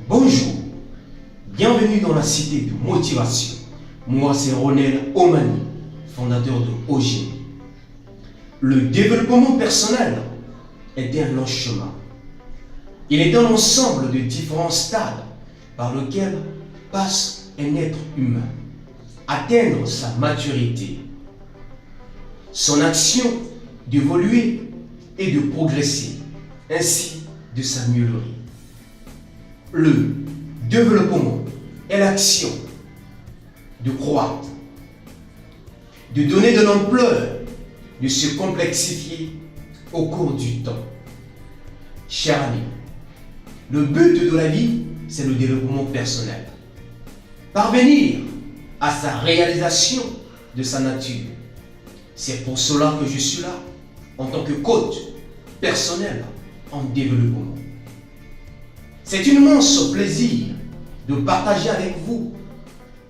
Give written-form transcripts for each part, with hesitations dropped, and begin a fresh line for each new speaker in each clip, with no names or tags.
Bonjour, bienvenue dans la cité de motivation. Moi c'est Ronel Omani, fondateur de OG. Le développement personnel est un long chemin. Il est un ensemble de différents stades par lesquels passe un être humain. Atteindre sa maturité, son action d'évoluer et de progresser, ainsi de s'améliorer. Le développement est l'action de croître, de donner de l'ampleur, de se complexifier au cours du temps. Chers amis, le but de la vie, c'est le développement personnel. Parvenir à sa réalisation de sa nature. C'est pour cela que je suis là, en tant que coach personnel en développement. C'est un immense plaisir de partager avec vous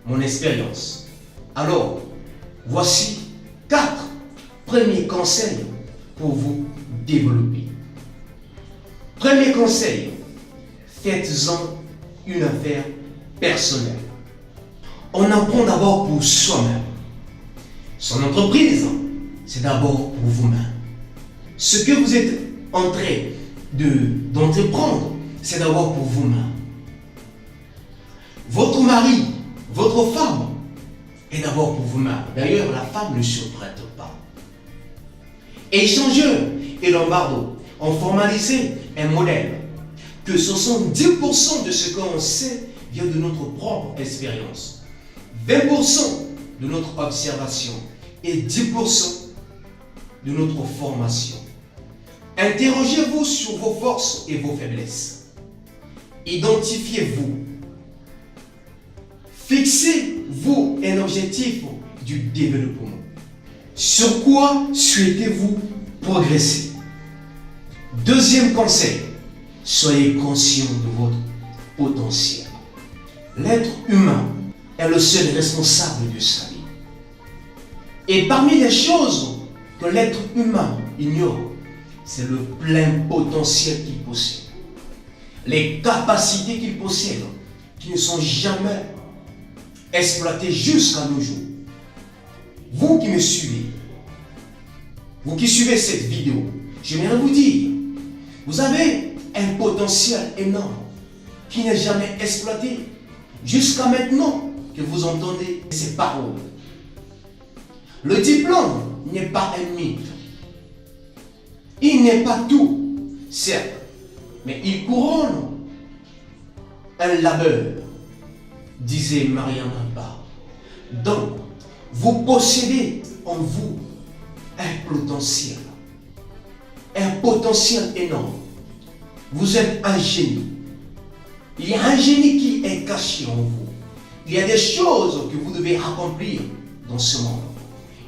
mon expérience. Alors, voici 4 premiers conseils pour vous développer. Premier conseil, faites-en une affaire personnelle. On apprend d'abord pour soi-même. Son entreprise, c'est d'abord pour vous-même. Ce que vous êtes en train d'entreprendre, c'est d'abord pour vous-même. Votre mari, votre femme, est d'abord pour vous-même. D'ailleurs, la femme ne se prête pas. Échangeurs et Lombardo ont formalisé un modèle que 70% de ce qu'on sait vient de notre propre expérience, 20% de notre observation et 10% de notre formation. Interrogez-vous sur vos forces et vos faiblesses. Identifiez-vous. Fixez-vous un objectif du développement. Sur quoi souhaitez-vous progresser? Deuxième conseil, soyez conscient de votre potentiel. L'être humain est le seul responsable de sa vie. Et parmi les choses que l'être humain ignore, c'est le plein potentiel qu'il possède. Les capacités qu'il possède, qui ne sont jamais exploitées jusqu'à nos jours. Vous qui me suivez, vous qui suivez cette vidéo, j'aimerais vous dire, vous avez un potentiel énorme qui n'est jamais exploité jusqu'à maintenant que vous entendez ces paroles. Le diplôme n'est pas un mythe. Il n'est pas tout, certes, mais il couronne un labeur, disait Marianne Barre. Donc, vous possédez en vous un potentiel énorme. Vous êtes un génie. Il y a un génie qui est caché en vous. Il y a des choses que vous devez accomplir dans ce monde.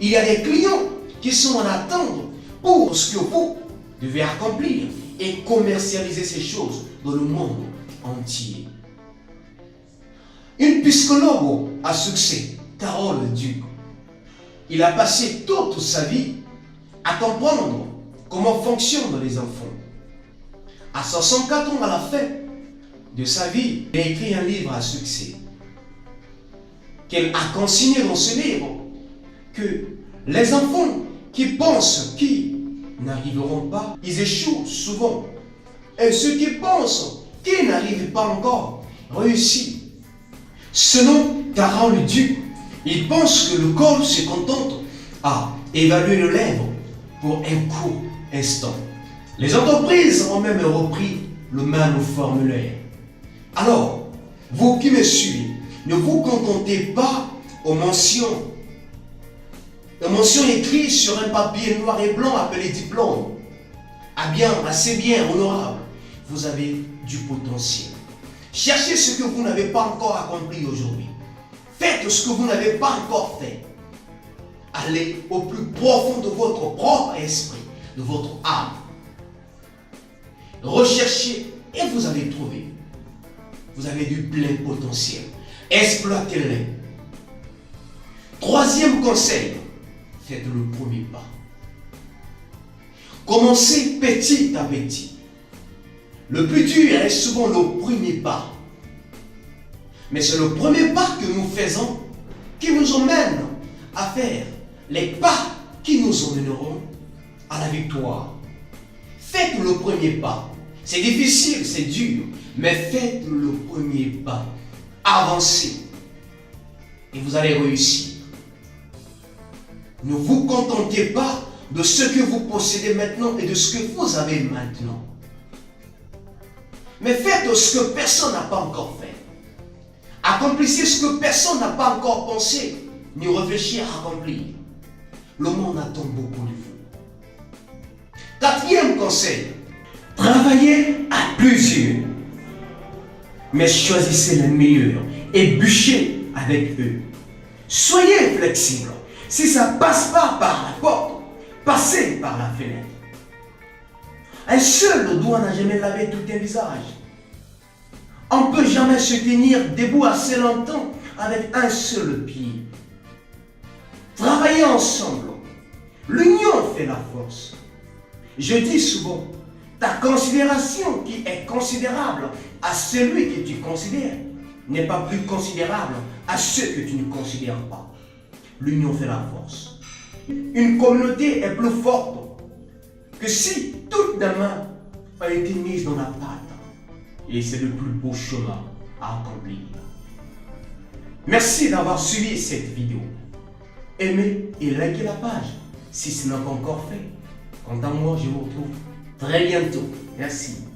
Il y a des clients qui sont en attente pour ce que vous devez accomplir et commercialiser ces choses dans le monde entier. Une psychologue à succès, Carole Duc, il a passé toute sa vie à comprendre comment fonctionnent les enfants. À 64 ans à la fin de sa vie, il a écrit un livre à succès. Qu'elle a consigné dans ce livre que les enfants qui pensent qu'ils n'arriveront pas, ils échouent souvent. Et ceux qui pensent qu'ils n'arrivent pas encore réussissent. Selon Carole Duc, il pense que le corps se contente à évaluer le lèvre pour un court instant. Les entreprises ont même repris le même formulaire. Alors, vous qui me suivez, ne vous contentez pas aux mentions écrites sur un papier noir et blanc appelé diplôme. Ah bien, assez bien, honorable. Vous avez du potentiel. Cherchez ce que vous n'avez pas encore accompli aujourd'hui. Faites ce que vous n'avez pas encore fait. Allez au plus profond de votre propre esprit, de votre âme. Recherchez et vous allez trouver. Vous avez du plein potentiel. Exploitez-le. Troisième conseil, faites le premier pas. Commencez petit à petit. Le plus dur est souvent le premier pas Mais c'est le premier pas que nous faisons qui nous emmène à faire les pas qui nous emmèneront à la victoire. Faites le premier pas. C'est difficile, c'est dur, mais faites le premier pas. Avancez et vous allez réussir. Ne vous contentez pas de ce que vous possédez maintenant et de ce que vous avez maintenant. Mais faites ce que personne n'a pas encore fait. Accomplissez ce que personne n'a pas encore pensé ni réfléchi à accomplir. Le monde attend beaucoup de vous. Quatrième conseil, travaillez à plusieurs. Mais choisissez les meilleurs et bûchez avec eux. Soyez flexible. Si ça ne passe pas par la porte, passez par la fenêtre. Un seul doigt n'a jamais lavé tout un visage. On ne peut jamais se tenir debout assez longtemps avec un seul pied. Travaillez ensemble. L'union fait la force. Je dis souvent, ta considération qui est considérable à celui que tu considères n'est pas plus considérable à ceux que tu ne considères pas. L'union fait la force. Une communauté est plus forte que si toutes les mains ont été mises dans la pâte. Et c'est le plus beau chemin à accomplir. Merci d'avoir suivi cette vidéo. Aimez et likez la page si ce n'est pas encore fait. Quant à moi, je vous retrouve très bientôt. Merci.